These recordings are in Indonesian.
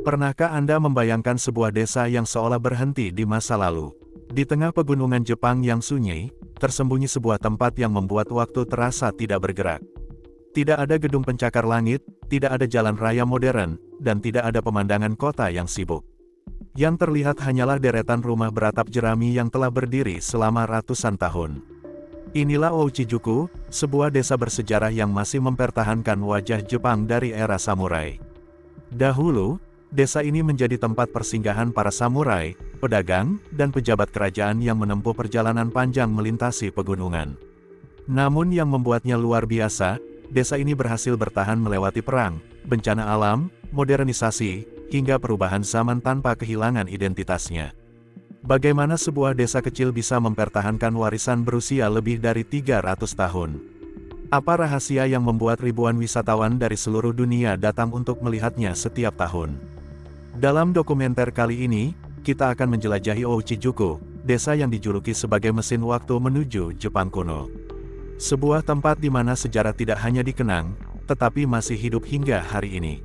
Pernahkah Anda membayangkan sebuah desa yang seolah berhenti di masa lalu? Di tengah pegunungan Jepang yang sunyi, tersembunyi sebuah tempat yang membuat waktu terasa tidak bergerak. Tidak ada gedung pencakar langit, tidak ada jalan raya modern, dan tidak ada pemandangan kota yang sibuk. Yang terlihat hanyalah deretan rumah beratap jerami yang telah berdiri selama ratusan tahun. Inilah Ouchijuku, sebuah desa bersejarah yang masih mempertahankan wajah Jepang dari era samurai. Dahulu, desa ini menjadi tempat persinggahan para samurai, pedagang, dan pejabat kerajaan yang menempuh perjalanan panjang melintasi pegunungan. Namun yang membuatnya luar biasa, desa ini berhasil bertahan melewati perang, bencana alam, modernisasi, hingga perubahan zaman tanpa kehilangan identitasnya. Bagaimana sebuah desa kecil bisa mempertahankan warisan berusia lebih dari 300 tahun? Apa rahasia yang membuat ribuan wisatawan dari seluruh dunia datang untuk melihatnya setiap tahun? Dalam dokumenter kali ini, kita akan menjelajahi Ouchijuku, desa yang dijuluki sebagai mesin waktu menuju Jepang kuno. Sebuah tempat di mana sejarah tidak hanya dikenang, tetapi masih hidup hingga hari ini.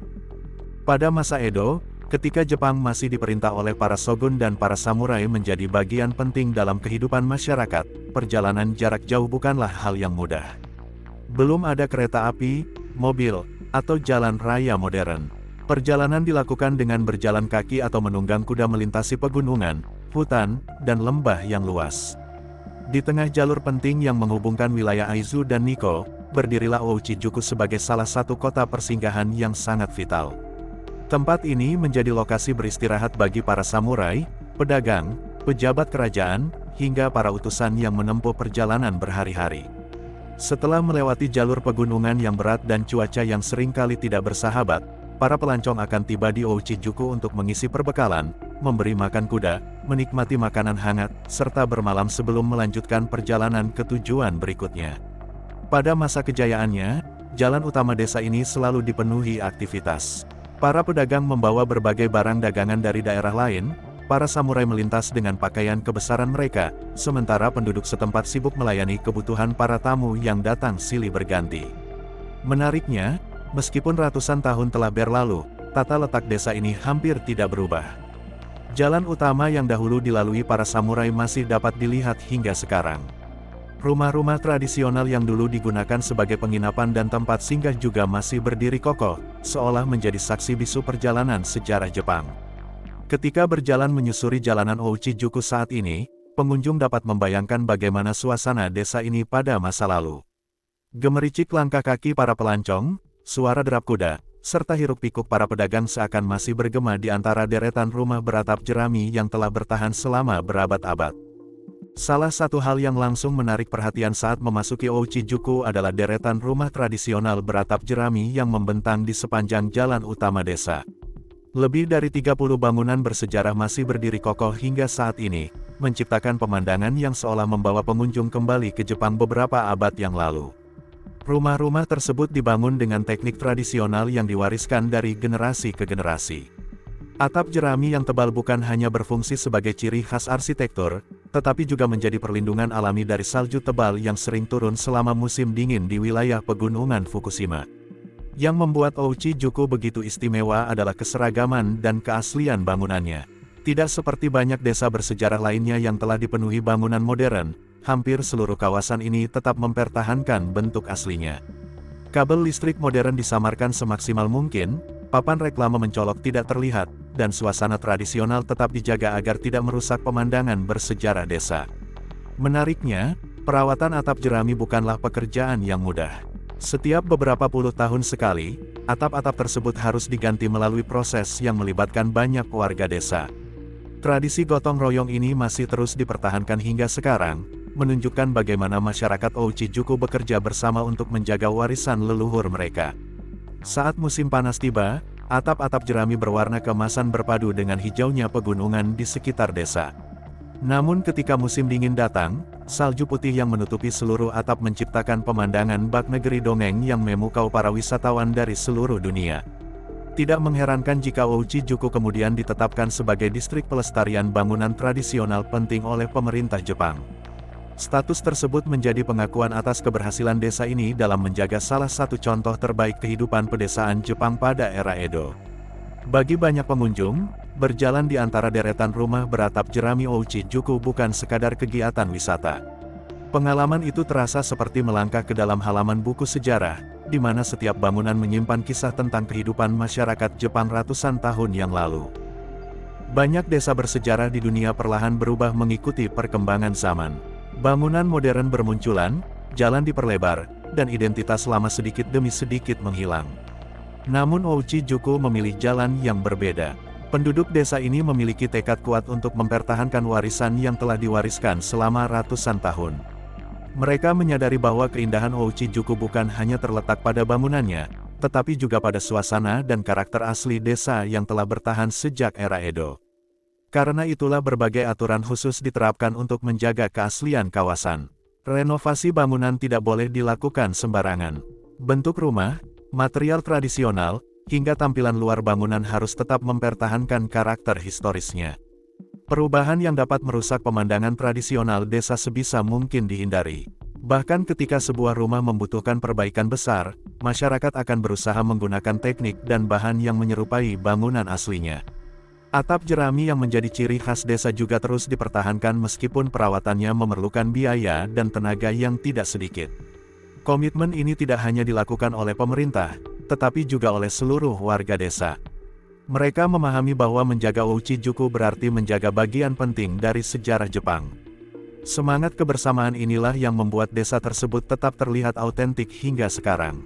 Pada masa Edo, ketika Jepang masih diperintah oleh para shogun dan para samurai menjadi bagian penting dalam kehidupan masyarakat, perjalanan jarak jauh bukanlah hal yang mudah. Belum ada kereta api, mobil, atau jalan raya modern. Perjalanan dilakukan dengan berjalan kaki atau menunggang kuda melintasi pegunungan, hutan, dan lembah yang luas. Di tengah jalur penting yang menghubungkan wilayah Aizu dan Nikko, berdirilah Ouchijuku sebagai salah satu kota persinggahan yang sangat vital. Tempat ini menjadi lokasi beristirahat bagi para samurai, pedagang, pejabat kerajaan, hingga para utusan yang menempuh perjalanan berhari-hari. Setelah melewati jalur pegunungan yang berat dan cuaca yang seringkali tidak bersahabat, para pelancong akan tiba di Ouchijuku untuk mengisi perbekalan, memberi makan kuda, menikmati makanan hangat, serta bermalam sebelum melanjutkan perjalanan ke tujuan berikutnya. Pada masa kejayaannya, jalan utama desa ini selalu dipenuhi aktivitas. Para pedagang membawa berbagai barang dagangan dari daerah lain, para samurai melintas dengan pakaian kebesaran mereka, sementara penduduk setempat sibuk melayani kebutuhan para tamu yang datang silih berganti. Menariknya, meskipun ratusan tahun telah berlalu, tata letak desa ini hampir tidak berubah. Jalan utama yang dahulu dilalui para samurai masih dapat dilihat hingga sekarang. Rumah-rumah tradisional yang dulu digunakan sebagai penginapan dan tempat singgah juga masih berdiri kokoh, seolah menjadi saksi bisu perjalanan sejarah Jepang. Ketika berjalan menyusuri jalanan Ouchijuku saat ini, pengunjung dapat membayangkan bagaimana suasana desa ini pada masa lalu. Gemericik langkah kaki para pelancong, suara derap kuda, serta hiruk-pikuk para pedagang seakan masih bergema di antara deretan rumah beratap jerami yang telah bertahan selama berabad-abad. Salah satu hal yang langsung menarik perhatian saat memasuki Ouchijuku adalah deretan rumah tradisional beratap jerami yang membentang di sepanjang jalan utama desa. Lebih dari 30 bangunan bersejarah masih berdiri kokoh hingga saat ini, menciptakan pemandangan yang seolah membawa pengunjung kembali ke Jepang beberapa abad yang lalu. Rumah-rumah tersebut dibangun dengan teknik tradisional yang diwariskan dari generasi ke generasi. Atap jerami yang tebal bukan hanya berfungsi sebagai ciri khas arsitektur, tetapi juga menjadi perlindungan alami dari salju tebal yang sering turun selama musim dingin di wilayah pegunungan Fukushima. Yang membuat Ouchijuku begitu istimewa adalah keseragaman dan keaslian bangunannya. Tidak seperti banyak desa bersejarah lainnya yang telah dipenuhi bangunan modern, hampir seluruh kawasan ini tetap mempertahankan bentuk aslinya. Kabel listrik modern disamarkan semaksimal mungkin, papan reklame mencolok tidak terlihat, dan suasana tradisional tetap dijaga agar tidak merusak pemandangan bersejarah desa. Menariknya, perawatan atap jerami bukanlah pekerjaan yang mudah. Setiap beberapa puluh tahun sekali, atap-atap tersebut harus diganti melalui proses yang melibatkan banyak warga desa. Tradisi gotong royong ini masih terus dipertahankan hingga sekarang, menunjukkan bagaimana masyarakat Ouchijuku bekerja bersama untuk menjaga warisan leluhur mereka. Saat musim panas tiba, atap-atap jerami berwarna keemasan berpadu dengan hijaunya pegunungan di sekitar desa. Namun ketika musim dingin datang, salju putih yang menutupi seluruh atap menciptakan pemandangan bak negeri dongeng yang memukau para wisatawan dari seluruh dunia. Tidak mengherankan jika Ouchijuku kemudian ditetapkan sebagai distrik pelestarian bangunan tradisional penting oleh pemerintah Jepang. Status tersebut menjadi pengakuan atas keberhasilan desa ini dalam menjaga salah satu contoh terbaik kehidupan pedesaan Jepang pada era Edo. Bagi banyak pengunjung, berjalan di antara deretan rumah beratap jerami Ouchi-juku bukan sekadar kegiatan wisata. Pengalaman itu terasa seperti melangkah ke dalam halaman buku sejarah, di mana setiap bangunan menyimpan kisah tentang kehidupan masyarakat Jepang ratusan tahun yang lalu. Banyak desa bersejarah di dunia perlahan berubah mengikuti perkembangan zaman. Bangunan modern bermunculan, jalan diperlebar, dan identitas lama sedikit demi sedikit menghilang. Namun Ouchi-juku memilih jalan yang berbeda. Penduduk desa ini memiliki tekad kuat untuk mempertahankan warisan yang telah diwariskan selama ratusan tahun. Mereka menyadari bahwa keindahan Ouchi-juku bukan hanya terletak pada bangunannya, tetapi juga pada suasana dan karakter asli desa yang telah bertahan sejak era Edo. Karena itulah berbagai aturan khusus diterapkan untuk menjaga keaslian kawasan. Renovasi bangunan tidak boleh dilakukan sembarangan. Bentuk rumah, material tradisional, hingga tampilan luar bangunan harus tetap mempertahankan karakter historisnya. Perubahan yang dapat merusak pemandangan tradisional desa sebisa mungkin dihindari. Bahkan ketika sebuah rumah membutuhkan perbaikan besar, masyarakat akan berusaha menggunakan teknik dan bahan yang menyerupai bangunan aslinya. Atap jerami yang menjadi ciri khas desa juga terus dipertahankan meskipun perawatannya memerlukan biaya dan tenaga yang tidak sedikit. Komitmen ini tidak hanya dilakukan oleh pemerintah, tetapi juga oleh seluruh warga desa. Mereka memahami bahwa menjaga Ouchi-juku berarti menjaga bagian penting dari sejarah Jepang. Semangat kebersamaan inilah yang membuat desa tersebut tetap terlihat autentik hingga sekarang.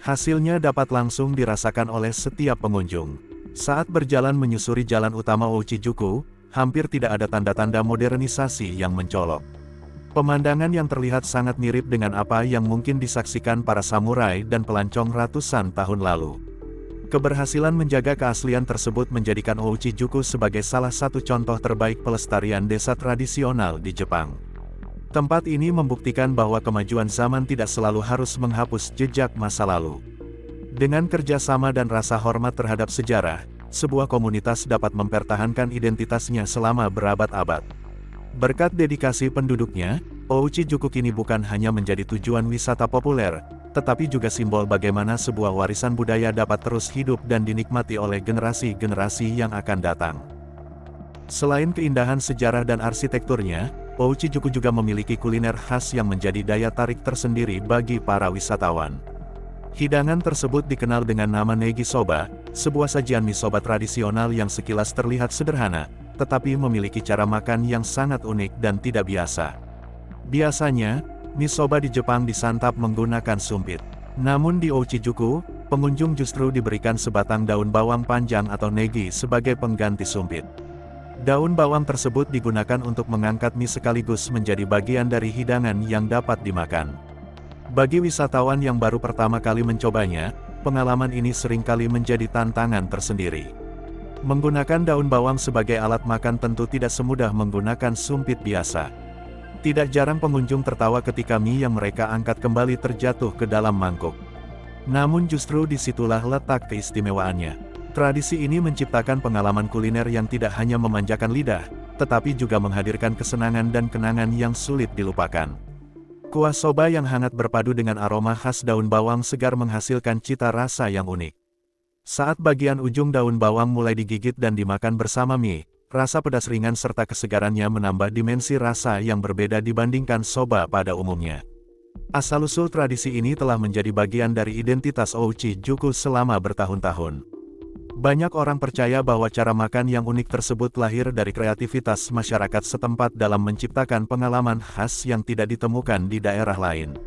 Hasilnya dapat langsung dirasakan oleh setiap pengunjung. Saat berjalan menyusuri jalan utama Ouchi-juku, hampir tidak ada tanda-tanda modernisasi yang mencolok. Pemandangan yang terlihat sangat mirip dengan apa yang mungkin disaksikan para samurai dan pelancong ratusan tahun lalu. Keberhasilan menjaga keaslian tersebut menjadikan Ouchi-juku sebagai salah satu contoh terbaik pelestarian desa tradisional di Jepang. Tempat ini membuktikan bahwa kemajuan zaman tidak selalu harus menghapus jejak masa lalu. Dengan kerjasama dan rasa hormat terhadap sejarah, sebuah komunitas dapat mempertahankan identitasnya selama berabad-abad. Berkat dedikasi penduduknya, Ouchi-juku kini bukan hanya menjadi tujuan wisata populer, tetapi juga simbol bagaimana sebuah warisan budaya dapat terus hidup dan dinikmati oleh generasi-generasi yang akan datang. Selain keindahan sejarah dan arsitekturnya, Ouchi-juku juga memiliki kuliner khas yang menjadi daya tarik tersendiri bagi para wisatawan. Hidangan tersebut dikenal dengan nama Negi Soba, sebuah sajian mie soba tradisional yang sekilas terlihat sederhana, tetapi memiliki cara makan yang sangat unik dan tidak biasa. Biasanya, mie soba di Jepang disantap menggunakan sumpit. Namun di Ouchi-juku, pengunjung justru diberikan sebatang daun bawang panjang atau negi sebagai pengganti sumpit. Daun bawang tersebut digunakan untuk mengangkat mie sekaligus menjadi bagian dari hidangan yang dapat dimakan. Bagi wisatawan yang baru pertama kali mencobanya, pengalaman ini seringkali menjadi tantangan tersendiri. Menggunakan daun bawang sebagai alat makan tentu tidak semudah menggunakan sumpit biasa. Tidak jarang pengunjung tertawa ketika mie yang mereka angkat kembali terjatuh ke dalam mangkuk. Namun justru disitulah letak keistimewaannya. Tradisi ini menciptakan pengalaman kuliner yang tidak hanya memanjakan lidah, tetapi juga menghadirkan kesenangan dan kenangan yang sulit dilupakan. Kuah soba yang hangat berpadu dengan aroma khas daun bawang segar menghasilkan cita rasa yang unik. Saat bagian ujung daun bawang mulai digigit dan dimakan bersama mie, rasa pedas ringan serta kesegarannya menambah dimensi rasa yang berbeda dibandingkan soba pada umumnya. Asal-usul tradisi ini telah menjadi bagian dari identitas Ouchi-juku selama bertahun-tahun. Banyak orang percaya bahwa cara makan yang unik tersebut lahir dari kreativitas masyarakat setempat dalam menciptakan pengalaman khas yang tidak ditemukan di daerah lain.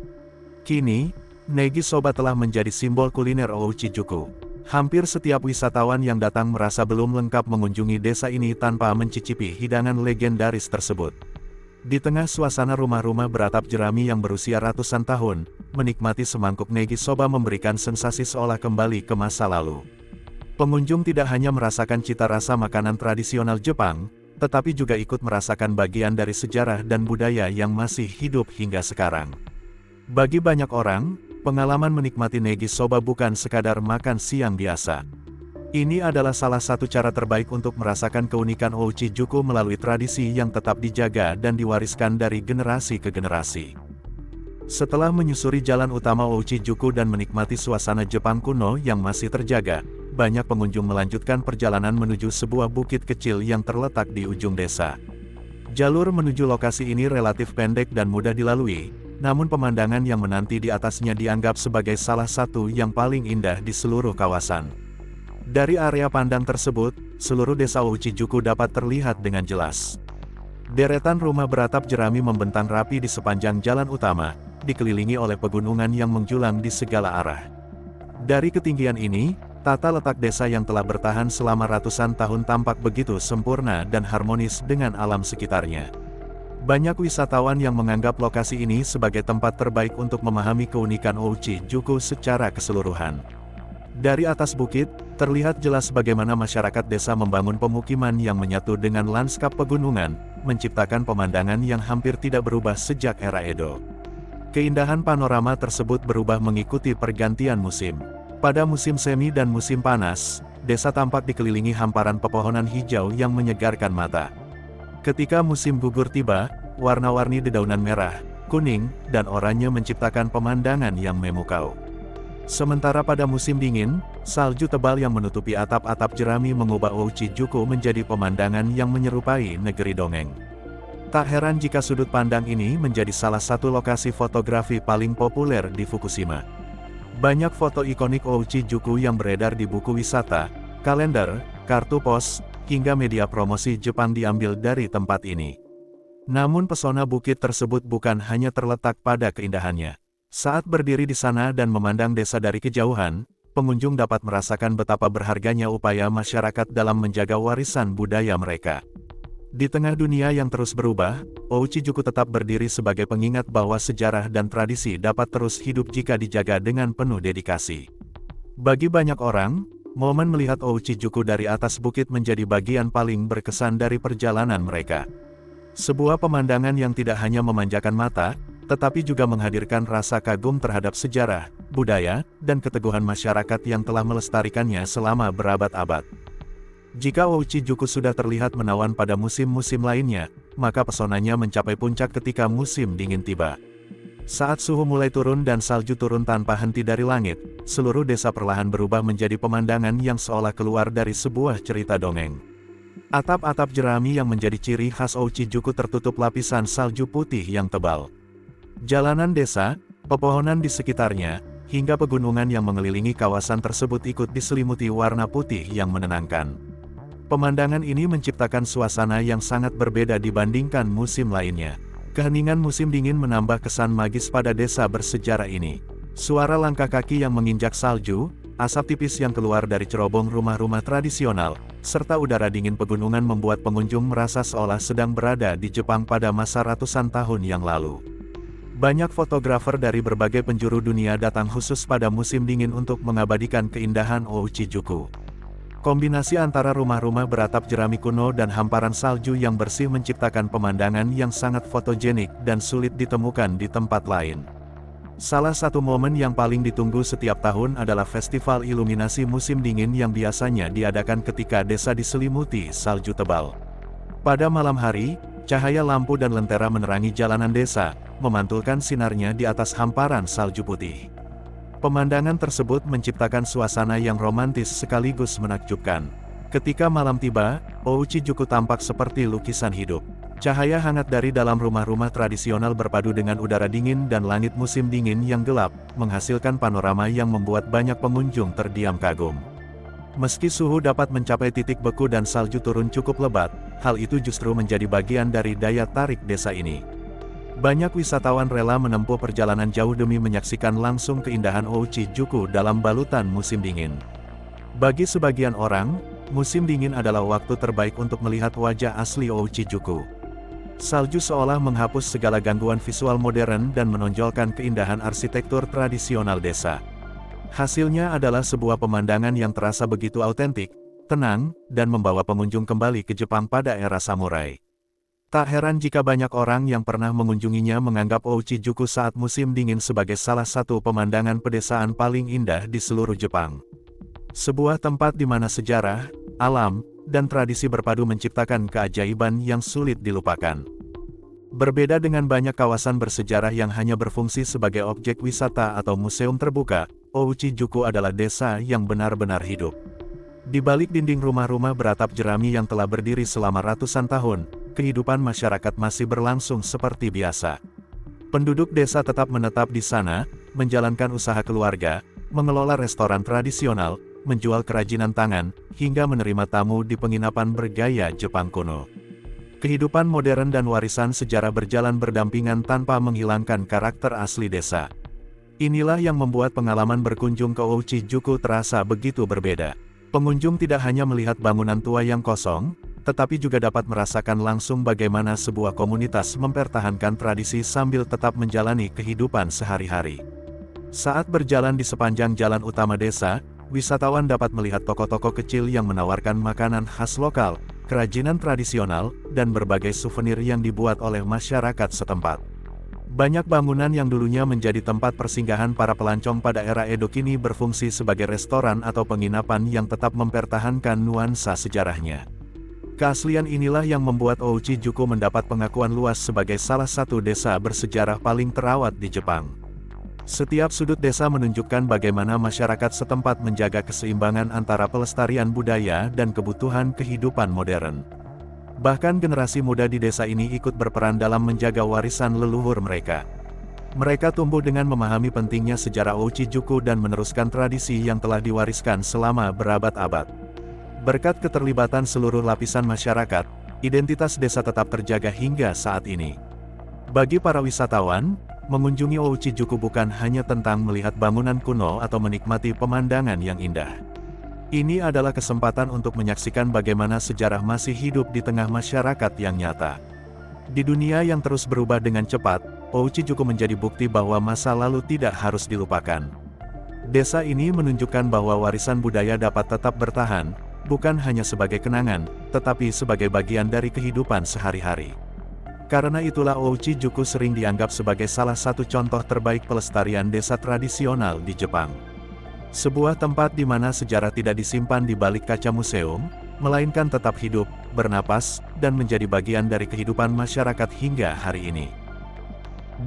Kini, negi soba telah menjadi simbol kuliner Ouchi-juku. Hampir setiap wisatawan yang datang merasa belum lengkap mengunjungi desa ini tanpa mencicipi hidangan legendaris tersebut. Di tengah suasana rumah-rumah beratap jerami yang berusia ratusan tahun, menikmati semangkuk negi soba memberikan sensasi seolah kembali ke masa lalu. Pengunjung tidak hanya merasakan cita rasa makanan tradisional Jepang, tetapi juga ikut merasakan bagian dari sejarah dan budaya yang masih hidup hingga sekarang. Bagi banyak orang, pengalaman menikmati negi soba bukan sekadar makan siang biasa. Ini adalah salah satu cara terbaik untuk merasakan keunikan Ouchi-juku melalui tradisi yang tetap dijaga dan diwariskan dari generasi ke generasi. Setelah menyusuri jalan utama Ouchi-juku dan menikmati suasana Jepang kuno yang masih terjaga, banyak pengunjung melanjutkan perjalanan menuju sebuah bukit kecil yang terletak di ujung desa. Jalur menuju lokasi ini relatif pendek dan mudah dilalui, namun pemandangan yang menanti di atasnya dianggap sebagai salah satu yang paling indah di seluruh kawasan. Dari area pandang tersebut, seluruh desa Ouchijuku dapat terlihat dengan jelas. Deretan rumah beratap jerami membentang rapi di sepanjang jalan utama, dikelilingi oleh pegunungan yang menjulang di segala arah. Dari ketinggian ini, tata letak desa yang telah bertahan selama ratusan tahun tampak begitu sempurna dan harmonis dengan alam sekitarnya. Banyak wisatawan yang menganggap lokasi ini sebagai tempat terbaik untuk memahami keunikan Ouchijuku secara keseluruhan. Dari atas bukit, terlihat jelas bagaimana masyarakat desa membangun pemukiman yang menyatu dengan lanskap pegunungan, menciptakan pemandangan yang hampir tidak berubah sejak era Edo. Keindahan panorama tersebut berubah mengikuti pergantian musim. Pada musim semi dan musim panas, desa tampak dikelilingi hamparan pepohonan hijau yang menyegarkan mata. Ketika musim gugur tiba, warna-warni dedaunan merah, kuning, dan oranye menciptakan pemandangan yang memukau. Sementara pada musim dingin, salju tebal yang menutupi atap-atap jerami mengubah Ouchijuku menjadi pemandangan yang menyerupai negeri dongeng. Tak heran jika sudut pandang ini menjadi salah satu lokasi fotografi paling populer di Fukushima. Banyak foto ikonik Ouchijuku yang beredar di buku wisata, kalender, kartu pos, hingga media promosi Jepang diambil dari tempat ini. Namun pesona bukit tersebut bukan hanya terletak pada keindahannya. Saat berdiri di sana dan memandang desa dari kejauhan, pengunjung dapat merasakan betapa berharganya upaya masyarakat dalam menjaga warisan budaya mereka. Di tengah dunia yang terus berubah, Ouchijuku tetap berdiri sebagai pengingat bahwa sejarah dan tradisi dapat terus hidup jika dijaga dengan penuh dedikasi. Bagi banyak orang, momen melihat Ouchijuku dari atas bukit menjadi bagian paling berkesan dari perjalanan mereka. Sebuah pemandangan yang tidak hanya memanjakan mata, tetapi juga menghadirkan rasa kagum terhadap sejarah, budaya, dan keteguhan masyarakat yang telah melestarikannya selama berabad-abad. Jika Ouchijuku sudah terlihat menawan pada musim-musim lainnya, maka pesonanya mencapai puncak ketika musim dingin tiba. Saat suhu mulai turun dan salju turun tanpa henti dari langit, seluruh desa perlahan berubah menjadi pemandangan yang seolah keluar dari sebuah cerita dongeng. Atap-atap jerami yang menjadi ciri khas Ouchijuku tertutup lapisan salju putih yang tebal. Jalanan desa, pepohonan di sekitarnya, hingga pegunungan yang mengelilingi kawasan tersebut ikut diselimuti warna putih yang menenangkan. Pemandangan ini menciptakan suasana yang sangat berbeda dibandingkan musim lainnya. Keheningan musim dingin menambah kesan magis pada desa bersejarah ini. Suara langkah kaki yang menginjak salju, asap tipis yang keluar dari cerobong rumah-rumah tradisional, serta udara dingin pegunungan membuat pengunjung merasa seolah sedang berada di Jepang pada masa ratusan tahun yang lalu. Banyak fotografer dari berbagai penjuru dunia datang khusus pada musim dingin untuk mengabadikan keindahan Ouchijuku. Kombinasi antara rumah-rumah beratap jerami kuno dan hamparan salju yang bersih menciptakan pemandangan yang sangat fotogenik dan sulit ditemukan di tempat lain. Salah satu momen yang paling ditunggu setiap tahun adalah festival iluminasi musim dingin yang biasanya diadakan ketika desa diselimuti salju tebal. Pada malam hari, cahaya lampu dan lentera menerangi jalanan desa, memantulkan sinarnya di atas hamparan salju putih. Pemandangan tersebut menciptakan suasana yang romantis sekaligus menakjubkan. Ketika malam tiba, Ouchijuku tampak seperti lukisan hidup. Cahaya hangat dari dalam rumah-rumah tradisional berpadu dengan udara dingin dan langit musim dingin yang gelap, menghasilkan panorama yang membuat banyak pengunjung terdiam kagum. Meski suhu dapat mencapai titik beku dan salju turun cukup lebat, hal itu justru menjadi bagian dari daya tarik desa ini. Banyak wisatawan rela menempuh perjalanan jauh demi menyaksikan langsung keindahan Ouchijuku dalam balutan musim dingin. Bagi sebagian orang, musim dingin adalah waktu terbaik untuk melihat wajah asli Ouchijuku. Salju seolah menghapus segala gangguan visual modern dan menonjolkan keindahan arsitektur tradisional desa. Hasilnya adalah sebuah pemandangan yang terasa begitu autentik, tenang, dan membawa pengunjung kembali ke Jepang pada era samurai. Tak heran jika banyak orang yang pernah mengunjunginya menganggap Ouchijuku saat musim dingin sebagai salah satu pemandangan pedesaan paling indah di seluruh Jepang. Sebuah tempat di mana sejarah, alam, dan tradisi berpadu menciptakan keajaiban yang sulit dilupakan. Berbeda dengan banyak kawasan bersejarah yang hanya berfungsi sebagai objek wisata atau museum terbuka, Ouchijuku adalah desa yang benar-benar hidup. Di balik dinding rumah-rumah beratap jerami yang telah berdiri selama ratusan tahun, kehidupan masyarakat masih berlangsung seperti biasa. Penduduk desa tetap menetap di sana, menjalankan usaha keluarga, mengelola restoran tradisional, menjual kerajinan tangan, hingga menerima tamu di penginapan bergaya Jepang kuno. Kehidupan modern dan warisan sejarah berjalan berdampingan tanpa menghilangkan karakter asli desa. Inilah yang membuat pengalaman berkunjung ke Ouchijuku terasa begitu berbeda. Pengunjung tidak hanya melihat bangunan tua yang kosong, tetapi juga dapat merasakan langsung bagaimana sebuah komunitas mempertahankan tradisi sambil tetap menjalani kehidupan sehari-hari. Saat berjalan di sepanjang jalan utama desa, wisatawan dapat melihat toko-toko kecil yang menawarkan makanan khas lokal, kerajinan tradisional, dan berbagai souvenir yang dibuat oleh masyarakat setempat. Banyak bangunan yang dulunya menjadi tempat persinggahan para pelancong pada era Edo kini berfungsi sebagai restoran atau penginapan yang tetap mempertahankan nuansa sejarahnya. Keaslian inilah yang membuat Ouchijuku mendapat pengakuan luas sebagai salah satu desa bersejarah paling terawat di Jepang. Setiap sudut desa menunjukkan bagaimana masyarakat setempat menjaga keseimbangan antara pelestarian budaya dan kebutuhan kehidupan modern. Bahkan generasi muda di desa ini ikut berperan dalam menjaga warisan leluhur mereka. Mereka tumbuh dengan memahami pentingnya sejarah Ouchijuku dan meneruskan tradisi yang telah diwariskan selama berabad-abad. Berkat keterlibatan seluruh lapisan masyarakat, identitas desa tetap terjaga hingga saat ini. Bagi para wisatawan, mengunjungi Ouchijuku bukan hanya tentang melihat bangunan kuno atau menikmati pemandangan yang indah. Ini adalah kesempatan untuk menyaksikan bagaimana sejarah masih hidup di tengah masyarakat yang nyata. Di dunia yang terus berubah dengan cepat, Ouchijuku menjadi bukti bahwa masa lalu tidak harus dilupakan. Desa ini menunjukkan bahwa warisan budaya dapat tetap bertahan, bukan hanya sebagai kenangan, tetapi sebagai bagian dari kehidupan sehari-hari. Karena itulah Ouchijuku sering dianggap sebagai salah satu contoh terbaik pelestarian desa tradisional di Jepang. Sebuah tempat di mana sejarah tidak disimpan di balik kaca museum, melainkan tetap hidup, bernapas, dan menjadi bagian dari kehidupan masyarakat hingga hari ini.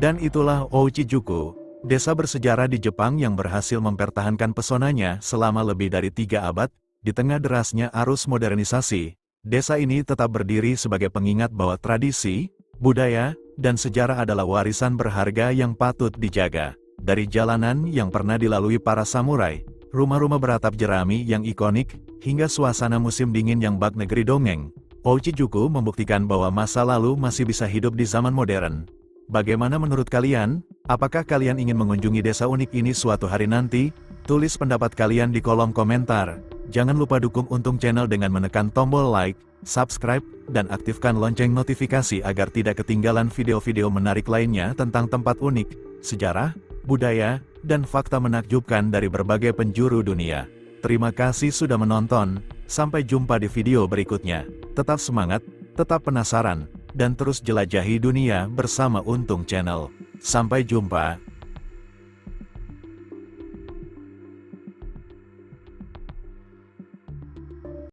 Dan itulah Ouchijuku, desa bersejarah di Jepang yang berhasil mempertahankan pesonanya selama lebih dari 3 abad, di tengah derasnya arus modernisasi. Desa ini tetap berdiri sebagai pengingat bahwa tradisi, budaya, dan sejarah adalah warisan berharga yang patut dijaga. Dari jalanan yang pernah dilalui para samurai, rumah-rumah beratap jerami yang ikonik, hingga suasana musim dingin yang bak negeri dongeng, Ouchijuku membuktikan bahwa masa lalu masih bisa hidup di zaman modern. Bagaimana menurut kalian? Apakah kalian ingin mengunjungi desa unik ini suatu hari nanti? Tulis pendapat kalian di kolom komentar. Jangan lupa dukung Untung Channel dengan menekan tombol like, subscribe, dan aktifkan lonceng notifikasi agar tidak ketinggalan video-video menarik lainnya tentang tempat unik, sejarah, budaya, dan fakta menakjubkan dari berbagai penjuru dunia. Terima kasih sudah menonton, sampai jumpa di video berikutnya. Tetap semangat, tetap penasaran, dan terus jelajahi dunia bersama Untung Channel. Sampai jumpa.